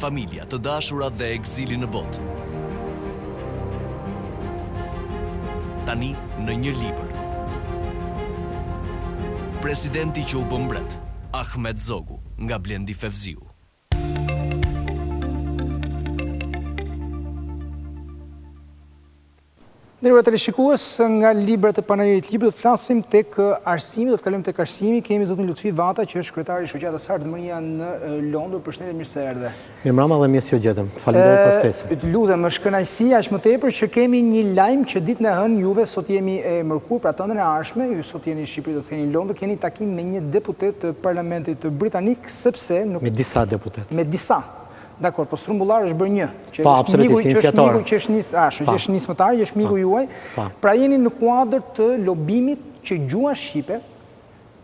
familja, të dashurat dhe ekzili në botë. Tani në një libër. Presidenti që u bë mbret, Ahmet Zogu, nga Blendi Fevziu. Nderuar teleshikues, nga librat e panelit librit do të flasim tek arsimi, do të kalojmë tek arsimi. Kemi zotin Lutfi Vata, që është kryetari i shoqatës Ardhmëria në Londër. Përshëndetje, mirë se erdhe. Mirëmbrëma dhe mirë se u gjetëm. Faleminderit për ftesën. Të lutem, është kënaqësi aq më tepër që kemi një lajm që ditën e hënë juve sot jemi e mërkur, pra të ëndrën e ardhshme, ju sot jeni në Shqipëri, do të theni në Londër, keni takim me një deputet të Parlamentit britanik, sepse me disa deputet. Me disa. Dakor, po Strumbullar është bërë një, që është nismëtar, që është miku juaj. Pra jeni në kuadër të lobimit që gjuha shqipe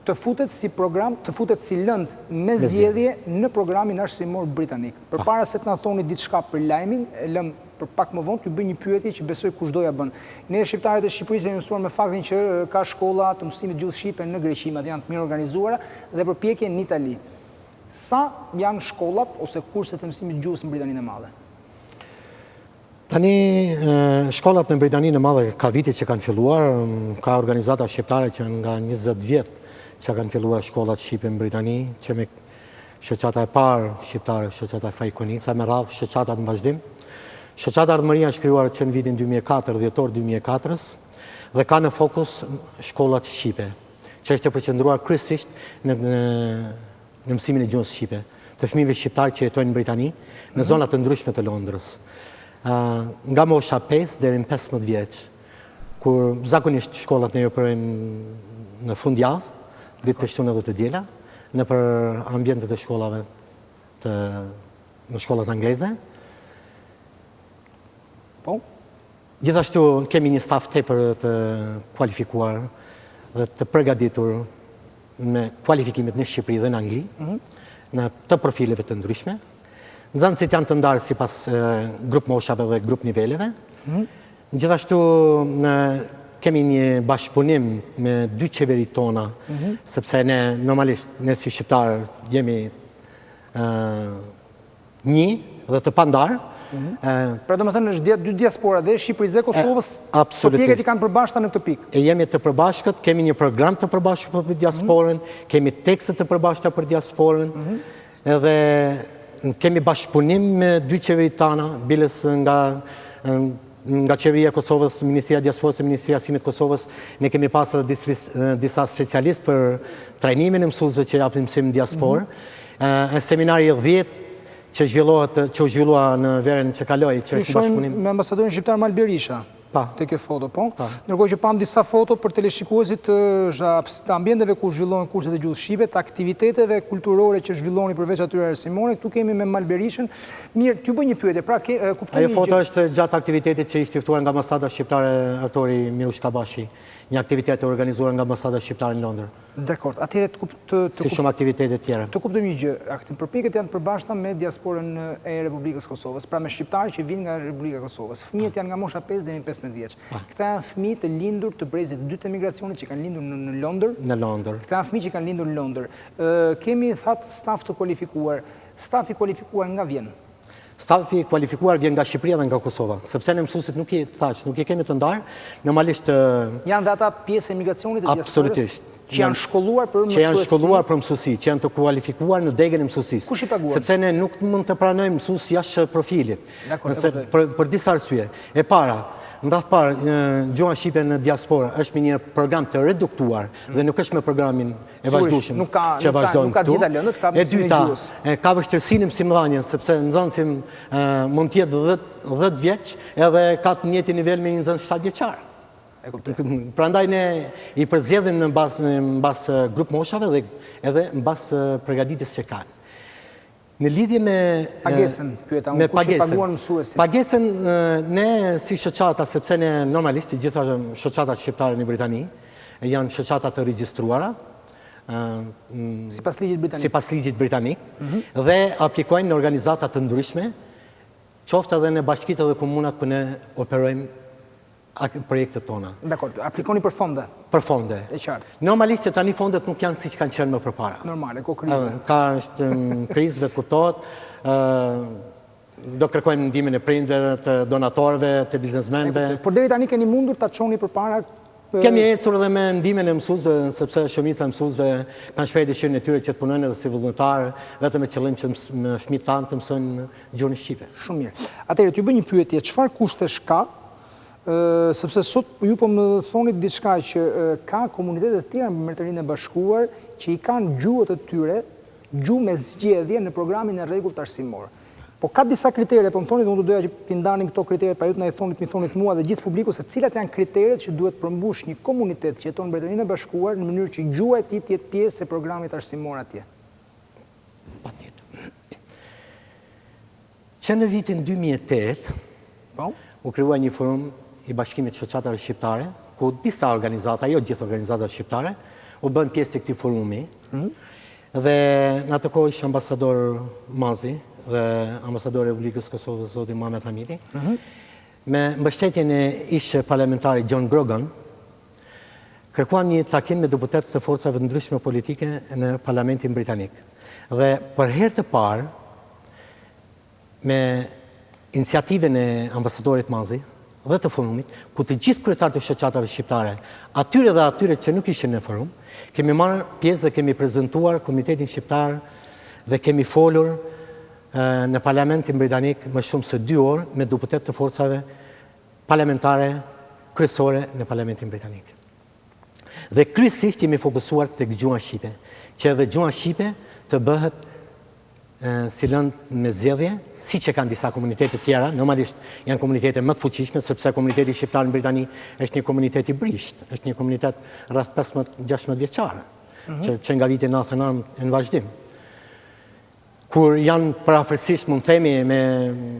të futet si program, të futet si lënd me zgjedhje në programin arsimor britanik. Përpara se të na thoni diçka për lajmin, e lëm për pak më vonë t'ju bëj një pyetje që besoj kushdo ja bën. Ne shqiptarët e Shqipërisë jemi mësuar me faktin që ka shkolla të mësimit gjuhës shqipe në Greqi, madje janë të mirë organizuara dhe përpjekje në Itali. Sa janë shkollat ose kurset të mësimit gjuhës në Britaninë e Madhe? Tani, shkollat në Britaninë e Madhe ka vite që kanë filluar, ka organizata shqiptare që nga 20 vjetë që kanë filluar shkollat shqipe në Britani, që me shoqata e parë shqiptare, shoqata e Fajkonik, sa me radhë shoqatat në vazhdim. Shoqata Ardhmëria është krijuar që në vitin 2004, dhjetor 2004, dhe ka në fokus shkollat shqipe, që është e përqendruar kryesisht në mësimin e gjuhës shqipe, të fëmijëve shqiptarë që jetojnë në Britani, në zonat të ndryshme të Londrës. Nga mosha 5 deri në 15 vjeç, kur zakonisht shkollat ne operojnë në fundjavë, ditë të shtunë dhe të diela, në për ambientet e shkollave në shkollat angleze. Po? Gjithashtu kemi një staf tepër të kualifikuar dhe të përgatitur me kualifikimet në Shqipëri dhe në Angli, në të profileve të ndryshme. Nxënësit janë të ndarë si pas grup moshave dhe grup niveleve. Gjithashtu kemi një bashkëpunim me 2 qeverit tona, sepse ne normalisht, ne si shqiptarë jemi një dhe të pandarë. Pra do më thënë është 2 diaspora dhe Shqipërisë dhe Kosovës, përpjekjet i kanë përbashkëta në këtë pikë. E jemi të përbashkët, kemi një program të përbashkët për diasporën, kemi tekstet të përbashkëta për diasporën, edhe kemi bashkëpunim me 2 qeverit tana, biles nga qeveria Kosovës, Ministria Diasporës e Ministria Arsimit Kosovës, ne kemi pasur disa specialistë për trajnimin e mësuesve që japin mësim në diasporë. Seminari 10 që u zhvillua në verën që kaloi, që është bashkëpunim. Me ambasadorin shqiptar Mal Berisha, te kjo foto, po? Ndërkohë që pam disa foto për teleshikuesit të ambienteve ku zhvillohen kurset e gjuhës shqipe, të aktiviteteve kulturore që zhvilloheni përveç atyre arsimore. Këtu kemi me Mal Berishën. Mirë, t'ju bëj një pyetje. Pra, kuptoni. Ajo foto është gjatë aktivitetit që ishte ftuar nga ambasada shqiptare autori Mirush Kabashi, një aktivitet e organizuar nga ambasada shqiptare në Londër. Dekord, atëre si shumë aktivitetet tjera. Të kuptojmë një gjë, përpjekjet janë të përbashkëta me diasporën e Republikës Kosovës, pra me shqiptarë që vinë nga Republika e Kosovës. Fëmijët janë nga mosha 5 deri në 15 vjeç. Këta janë fëmijë të lindur të brezit të dytë emigracionit që kanë lindur në Londër. Në Londër. Këta janë fëmijë që kanë lindur në Londër. Kemi thatë staf të kualifikuar. Stafi kualifikuar nga vjen? Stafi kualifikuar vjen nga Shqipëria dhe nga Kosova, sepse ne mësuesit nuk i kemi të ndarë, normalisht janë dhe ata pjesë e emigracionit të diasporës? Absolutisht. Që janë shkolluar për mësuesi? Që janë shkolluar për mësuesi, që janë të kualifikuar në degën e mësuesisë. Kush i paguan? Sepse ne nuk mund të pranojmë mësues jashtë profilit. Për disa arsye. E para, ndath parë, gjuha shqipe në diasporë është me një program të reduktuar dhe nuk është me programin e vazhdueshëm që vazhdon këtu. E dyta, ka vështirësinë në mësimdhënien, sepse nxënësim mund të jetë 10 vjeç edhe ka të njëjtin nivel me një nxënës 7 vjeçar. Prandaj ne i përzgjedhim në bazë grup moshave dhe edhe në bazë përgatitjes që kanë. Në lidhje me pagesën, pyeta unë, kush i paguan mësuesit? Pagesën ne si shoqata, sepse ne normalisht gjitha shoqatat shqiptare në Britani janë shoqata të regjistruara sipas ligjit britanik dhe aplikojnë në organizata të ndryshme, qoftë edhe në bashkitë dhe komunat ku ne operojmë projektet tona. Dakor, aplikoni për fonde? Për fonde. E qartë. Normalisht që tani fondet nuk janë siç kanë qenë më përpara. Normale, ko krizë. Ka krizëve kuptohet, do kërkojmë ndihmën e prindërve, të donatorëve, të biznesmenëve. Por deri tani keni mundur ta çoni përpara. Kemi ecur edhe me ndihmën e mësuesve, sepse shumica e mësuesve kanë shprehur dëshirën e tyre që të punojnë edhe si vullnetar, vetëm me qëllim që fëmijët tanë të mësojnë gjuhën shqipe. Shumë mirë. Atëherë t'ju bëj një pyetje, çfarë kushtesh ka? Sepse sot ju po më thonit diçka që ka komunitete të tjera në Mbretërinë e Bashkuar që i kanë gjuhët e tyre, gjuhë me zgjedhje në programin e rregullt arsimor. Po ka disa kritere, po më thonit, unë do doja që t'i ndanim këto kritere, pra ju të na i thonit, mi thonit mua dhe gjithë publiku, se cilat janë kriteret që duhet përmbush një komunitet që jeton në Mbretërinë e Bashkuar në mënyrë që gjuha e tij të jetë pjesë e programit arsimor atje. Patjetër. Që në vitin 2008 u krijua një forum i Bashkimit të Shoqatave Shqiptare, ku disa organizata, jo gjithë organizatat shqiptare, u bën pjesë e këtij forumi. Dhe në atë kohë ishte ambasador Mazi dhe ambasador i Republikës Kosovës zoti Muhamet Hamidi, me mbështetjen e ish parlamentari John Grogan, kërkuan një takim me deputet të forcave të ndryshme politike në Parlamentin Britanik. Dhe për herë të parë, me iniciativën e ambasadorit Mazi dhe të forumit, ku të gjithë kryetarët e shoqatave shqiptare, atyre dhe atyre që nuk ishin në forum, kemi marrë pjesë dhe kemi prezantuar Komitetin Shqiptar dhe kemi folur në Parlamentin Britanik më shumë se 2 orë me deputet të forcave parlamentare kryesore në Parlamentin Britanik. Dhe kryesisht jemi fokusuar tek gjuha shqipe, që edhe gjuha shqipe të bëhet si lëndë me zgjedhje, siç e kanë disa komunitete tjera, normalisht janë komunitete më të fuqishme, sepse komuniteti shqiptar në Britani është një komunitet i brisht, është një komunitet rreth 15-16 vjeçar, që nga viti 99 në vazhdim. Kur janë përafërsisht, mund themi,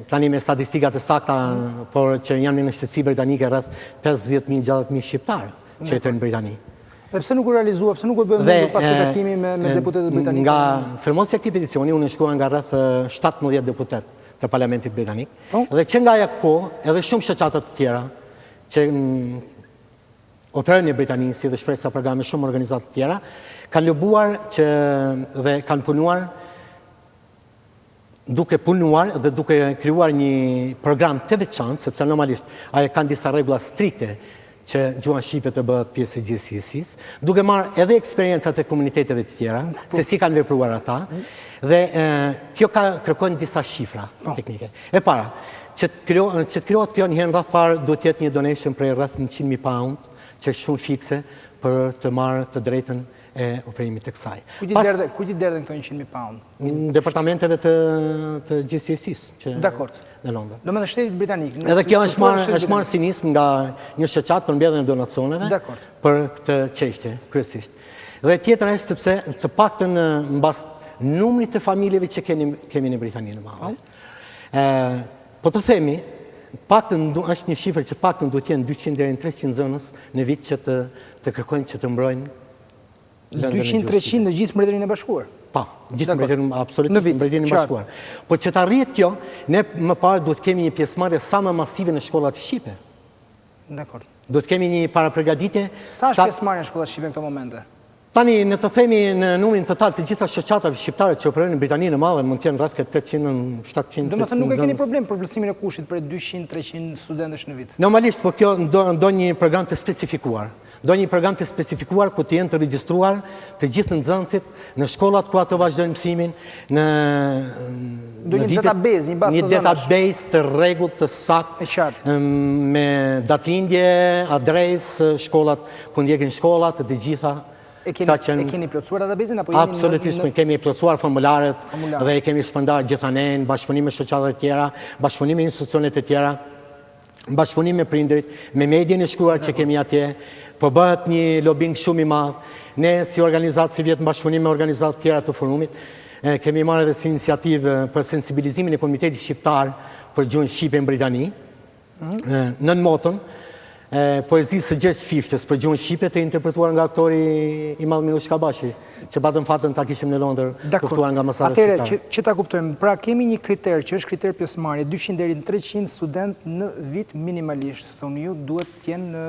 tani me statistikat e sakta, por që janë në shtetësi britanike rreth 50.000-60.000 shqiptarë që jetojnë në Britani. Dhe pse nuk u realizua, pse nuk u bën pas takimi me deputetët britanikë? Nga firmosia e këtij peticioni unë shkruan nga rreth 17 deputet të Parlamentit Britanik, dhe që nga ajo kohë edhe shumë shoqata të tjera që operojnë në Britani, si dhe Shpresa Programe, shumë organizata të tjera, kanë lobuar dhe kanë punuar duke punuar dhe duke krijuar një program të veçantë, sepse normalisht ajo kanë disa rregulla strikte që gjuha shqipe të bëhet pjesë e gjithësisë, duke marrë edhe eksperiencat e komuniteteve të tjera, se si kanë vepruar ata, dhe kjo kërkojnë disa shifra teknike. E para, që të krijohet kjo një herë rreth parë duhet të jetë një donation prej rreth 100.000 pound, që është shumë fikse për të marrë të drejtën e operimit të kësaj. Ku i derdhen këto 100.000 pound? Në departamenteve të GCSE-s në Londër. Do të Shtetit Britanik. Edhe kjo është marrë si nismë nga një shoqat për mbledhjen e donacioneve për këtë çështje kryesisht. Dhe tjetra është sepse të paktën mbas numrit të familjeve që kemi në Britaninë e Madhe. Po të themi, paktën është një shifër që paktën duhet të jenë 200 deri në 300 zënës në vit që të kërkojnë që të mbrojnë 200-300 në gjithë Mbretërinë e Bashkuar. Pa, gjithë Mbretërinë e Bashkuar. Po që të arrihet kjo, ne më parë duhet kemi një pjesëmarrje sa më masive në shkollat shqipe. Dakor. Duhet kemi një paraprgatitje. Sa është pjesëmarrja në shkollat shqipe në këto momente? Tani, në të themi në numrin total të gjitha shoqatave shqiptare që operojnë në Britaninë e Madhe, mund të jenë rreth 800-700. Do të thënë nuk e keni problem për plotësimin e kushtit për 200-300 studentësh në vit. Normalisht, po kjo do një program të specifikuar. Do një program të specifikuar ku të jenë të regjistruar të gjithë nxënësit në shkollat ku ato vazhdojnë mësimin, do një database, një database të rregullt të saktë me datëlindje, adresë, shkollat ku ndjekin shkollat, të gjitha. E keni plotësuar database-in apo jeni? Absolutisht, kemi plotësuar formularet dhe e kemi shpërndar gjithanë në bashkëpunim me shoqatat e tjera, bashkëpunim me institucionet e tjera, bashkëpunim me prindërit, me median e shkruar që kemi atje, po bëhet një lobing shumë i madh. Ne si organizatë, si vjetë në bashkëpunim me organizatë tjera të forumit, kemi marrë edhe si iniciativë për sensibilizimin e Komitetit Shqiptar për gjuhën shqipe në Britani, nën motën poezisë së Gjergj Fiftës për gjuhën shqipe të interpretuar nga aktori i madh Milush Kabashi, që patëm fatën ta kishim në Londër, kuptuar nga masaret shqiptare. Atëherë, që ta kuptojmë, pra kemi një kriter që është kriter pjesëmarrje, 200 deri në 300 student në vit minimalisht, thonë ju, duhet të jenë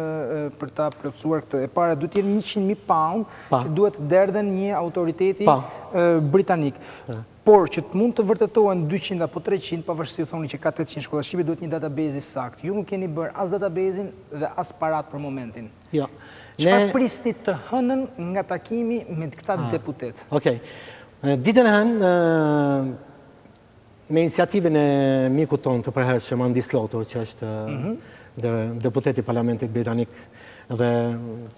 për ta plotësuar këtë. E para duhet të jenë 100.000 pound që duhet derdhen një autoriteti britanik. Por që të mund të vërtetohen 200 apo 300, pavarësisht se ju thoni që ka 800 shkolla shqipe, duhet një database i saktë. Ju nuk keni bërë as databasein dhe as parat për momentin. Jo. Çfarë prisni të hënën nga takimi me këta deputet? Okej. Ditën e hënë, me iniciativën e miku tonë të përhershëm Andi Sloto, që është deputet i Parlamentit Britanik dhe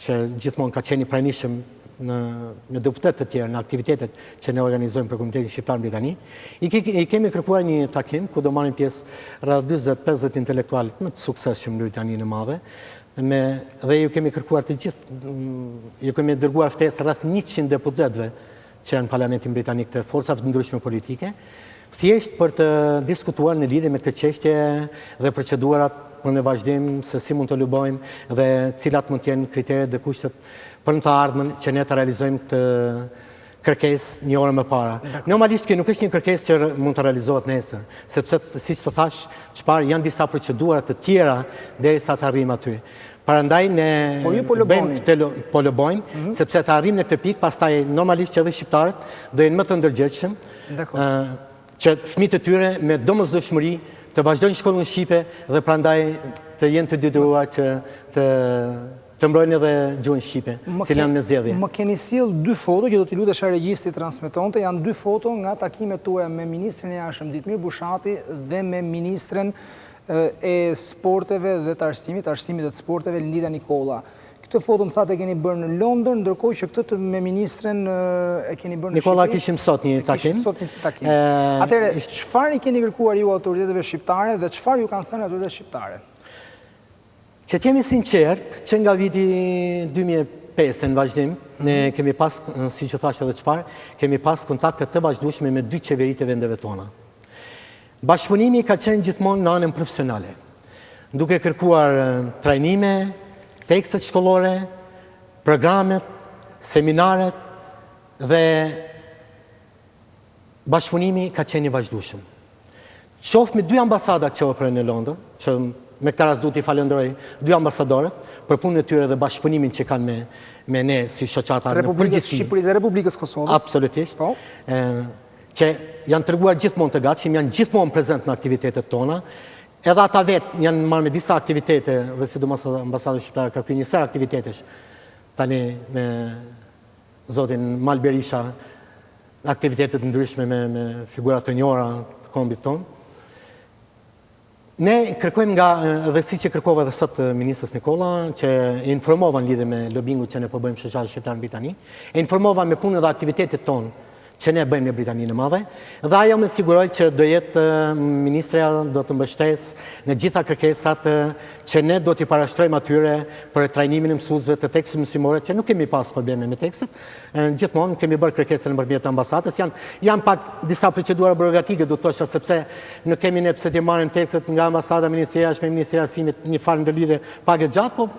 që gjithmonë ka qenë i pranishëm në deputet të tjerë, në aktivitetet që ne organizojmë për Komitetin Shqiptar në Britani, i kemi kërkuar një takim ku do marrin pjesë rreth 40-50 intelektualit më të suksesshëm në Britaninë e Madhe, dhe ju kemi kërkuar të gjithë, ju kemi dërguar ftesë rreth 100 deputetëve që janë në Parlamentin Britanik të forcave të ndryshme politike, thjesht për të diskutuar në lidhje me këtë çështje dhe procedurat për në vazhdim se si mund të lubojmë dhe cilat mund të jenë kriteret dhe kushtet për në të ardhmen që ne të realizojmë të kërkesë një orë më para. Normalisht kjo nuk është një kërkesë që mund të realizohet nesër, sepse siç të thash, çfarë janë disa procedura të tjera derisa të arrijmë aty. Parandaj ne po lobojmë, sepse të arrijmë në këtë pikë, pastaj normalisht që edhe shqiptarët do jenë më të ndërgjegjshëm, që fëmijët e tyre me domosdoshmëri të vazhdojnë shkollën shqipe dhe prandaj të jenë të detyruar që të mbrojnë edhe gjuhën shqipe, si janë me zgjedhje. Më keni sjell 2 foto që do t'i lutesh regjisti transmetonte, janë 2 foto nga takimet tuaja me ministrin e jashtëm Ditmir Bushati dhe me ministren e sporteve dhe të arsimit dhe të sporteve Lindita Nikolla. Këtë foto më thatë e keni bërë në Londër, ndërkohë që këtë me ministren e keni bërë në Shqipëri. Nikolla kishim sot një takim. Atëherë, çfarë i keni kërkuar ju autoriteteve shqiptare dhe çfarë ju kanë thënë autoritetet shqiptare? Që t'jemi sinqert, që nga viti 2005 në vazhdim, ne kemi pas, si që thashtë edhe çfarë, kemi pas kontakte të vazhdueshme me 2 qeverit e vendeve tona. Bashkëpunimi ka qenë gjithmonë në anën profesionale, duke kërkuar trajnime, tekstet shkollore, programet, seminaret dhe bashkëpunimi ka qenë i vazhdueshëm. Qoftë me 2 ambasadat që operojnë në Londër, që me këtë rast duhet i falenderoj 2 ambasadorët për punën e tyre dhe bashkëpunimin që kanë me ne si shoqata në përgjithësi. Shqipërisë dhe Republikës Kosovës. Absolutisht. Që janë treguar gjithmonë të gatshëm, janë gjithmonë prezent në aktivitetet tona. Edhe ata vetë janë marrë me disa aktivitete, dhe sidomos ambasada shqiptare ka kryer një sër aktivitetesh tani me zotin Mal Berisha, aktivitetet ndryshme me figura të njohura të kombit tonë. Ne kërkojmë nga, dhe si që kërkova dhe sot Ministrës Nikolla, që informova në lidhje me lobingu që ne po bëjmë shoqata shqiptare në Britani, informova me punën dhe aktivitetet tonë që ne bëjmë në Britaninë e Madhe, dhe ajo më siguroi që do jetë ministrja do të mbështesë në gjitha kërkesat që ne do t'i parashtrojmë atyre për trajnimin e mësuesve të tekstit mësimore, që nuk kemi pas probleme me tekstet. Gjithmonë kemi bërë kërkesën nëpërmjet ambasadës. Janë pak disa procedura burokratike, do të thosha, sepse nuk kemi ne pse t'i marrim tekstet nga ambasada, Ministria e Jashtme, Ministria e Arsimit, një farë ndërlidhje pak e gjatë, po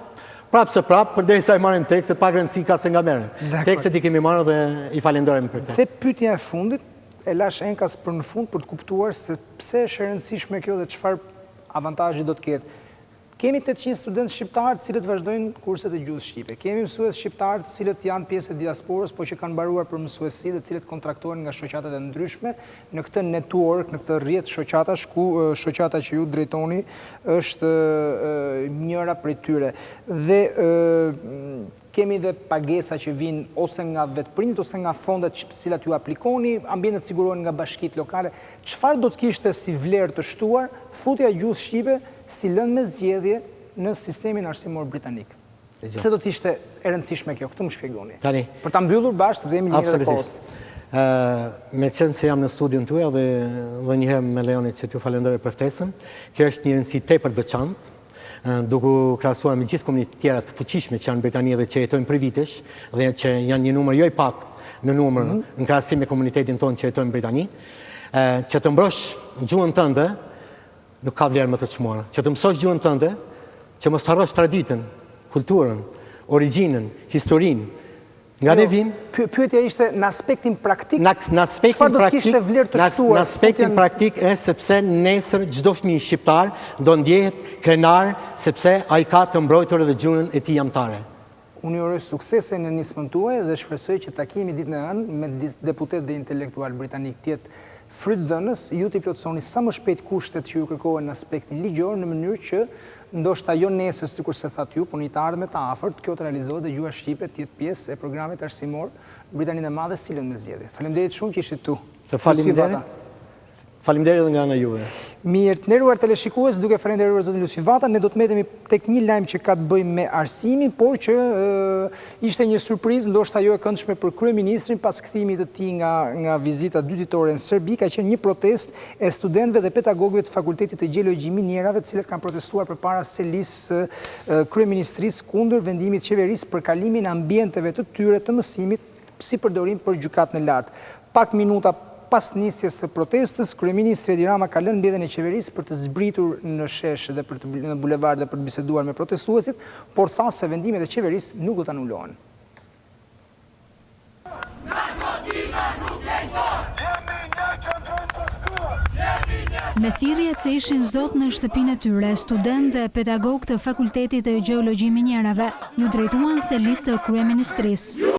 prapë se prapë, përderisa i marrim tekstet, pak rëndësi ka se nga merren. Tekstet i kemi marrë dhe i falenderojmë për këtë. Dhe pyetja e fundit, e lash enkas për në fund për të kuptuar se pse është e rëndësishme kjo dhe çfarë avantazhi do të ketë. Kemi 800 studentë shqiptarë të cilët vazhdojnë kurset e gjuhës shqipe. Kemi mësues shqiptarë të cilët janë pjesë e diasporës, po që kanë mbaruar për mësuesi dhe të cilët kontraktohen nga shoqatat e ndryshme në këtë network, në këtë rrjet shoqatash ku shoqata që ju drejtoni është njëra prej tyre. Dhe kemi dhe pagesa që vinë ose nga vetëprinjt ose nga fondet të cilat ju aplikoni, ambientet sigurohen nga bashkitë lokale. Çfarë do të kishte si vlerë të shtuar futja e gjuhës shqipe si lëndë me zgjedhje në sistemin arsimor britanik? Pse do të ishte e rëndësishme kjo? Këtë më shpjegoni. Për ta mbyllur bashkë, sepse jemi një herë kohës. Me qenë se jam në studion tuaj dhe njëherë me lejoni që t'ju falenderoj për ftesën, kjo është një rëndësi tepër të veçantë, duke krahasuar me gjithë komunitet tjera të fuqishme që janë në Britani dhe që jetojnë për vitesh dhe që janë një numër jo i pak në numër në krahasim me komunitetin tonë që jetojnë në Britani, që të mbrosh gjuhën tënde nuk ka vlerë më të çmuar. Që të mësosh gjuhën tënde, që mos harrosh traditën, kulturën, origjinën, historinë. Nga ne vim. Pyetja ishte në aspektin praktik. Çfarë do të kishte vlerë të shtuar? Në aspektin praktik është sepse nesër çdo fëmijë shqiptar do ndjehet krenar sepse ai ka të mbrojtur edhe gjuhën e tij jambtare. Unë ju uroj suksese në nismën tuaj dhe shpresoj që takimi ditën e hënë me deputet dhe intelektual britanik tjetë frytëdhënës, ju t'i plotësoni sa më shpejt kushtet që ju kërkohen në aspektin ligjor në mënyrë që ndoshta jo nesër, sikur se thatë ju, por në të ardhmen të afërt, kjo të realizohet dhe gjuha shqipe të jetë pjesë e programit arsimor Britaninë e Madhe silën me zgjedhje. Faleminderit shumë që ishit tu. Faleminderit nga ana juve. Mirë, të nderuar teleshikues, duke falenderuar zotin Lucifata, ne do të mbetemi tek një lajm që ka të bëjë me arsimin, por që ishte një surprizë, ndoshta jo e këndshme për kryeministrin pas kthimit të tij nga vizita dytitore në Serbi, ka qenë një protestë e studentëve dhe pedagogëve të Fakultetit të Gjeologji Minjerave, të cilët kanë protestuar përpara selisë kryeministrisë kundër vendimit të qeverisë për kalimin e ambienteve të tyre të mësimit si përdorim për gjykatën e lartë. Pak minuta pas nisjes së protestës, kryeministri Edi Rama ka lënë mbledhjen e qeverisë për të zbritur në shesh dhe në bulevard dhe për të biseduar me protestuesit, por tha se vendimet e qeverisë nuk do të anulohen. Me thirrje se ishin zot në shtëpinë e tyre, student dhe pedagog të Fakultetit të Gjeologji Minjerave, ju drejtuan selisë së kryeministrisë.